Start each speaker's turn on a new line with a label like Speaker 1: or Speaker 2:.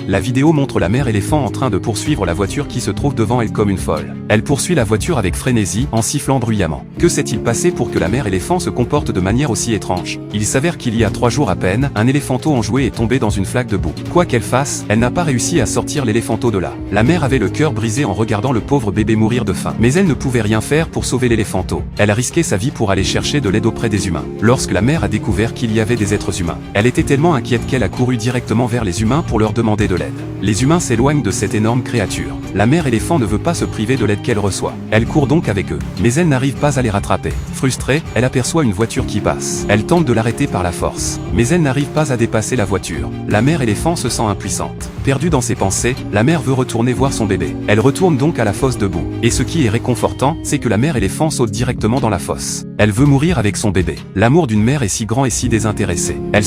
Speaker 1: La vidéo montre la mère éléphant en train de poursuivre la voiture qui se trouve devant elle comme une folle. Elle poursuit la voiture avec frénésie, en sifflant bruyamment. Que s'est-il passé pour que la mère éléphant se comporte de manière aussi étrange? Il s'avère qu'il y a 3 jours à peine, un éléphanteau enjoué est tombé dans une flaque de boue. Quoi qu'elle fasse, elle n'a pas réussi à sortir l'éléphanteau de là. La mère avait le cœur brisé en regardant le pauvre bébé mourir de faim. Mais elle ne pouvait rien faire pour sauver l'éléphanteau. Elle a risqué sa vie pour aller chercher de l'aide auprès des humains. Lorsque la mère a découvert qu'il y avait des êtres humains, elle était tellement inquiète qu'elle a couru directement vers les humains pour leur demander de l'aide. Les humains s'éloignent de cette énorme créature. La mère éléphant ne veut pas se priver de l'aide qu'elle reçoit. Elle court donc avec eux. Mais elle n'arrive pas à les rattraper. Frustrée, elle aperçoit une voiture qui passe. Elle tente de l'arrêter par la force. Mais elle n'arrive pas à dépasser la voiture. La mère éléphant se sent impuissante. Perdue dans ses pensées, la mère veut retourner voir son bébé. Elle retourne donc à la fosse de boue. Et ce qui est réconfortant, c'est que la mère éléphant saute directement dans la fosse. Elle veut mourir avec son bébé. L'amour d'une mère est si grand et si désintéressé. Elle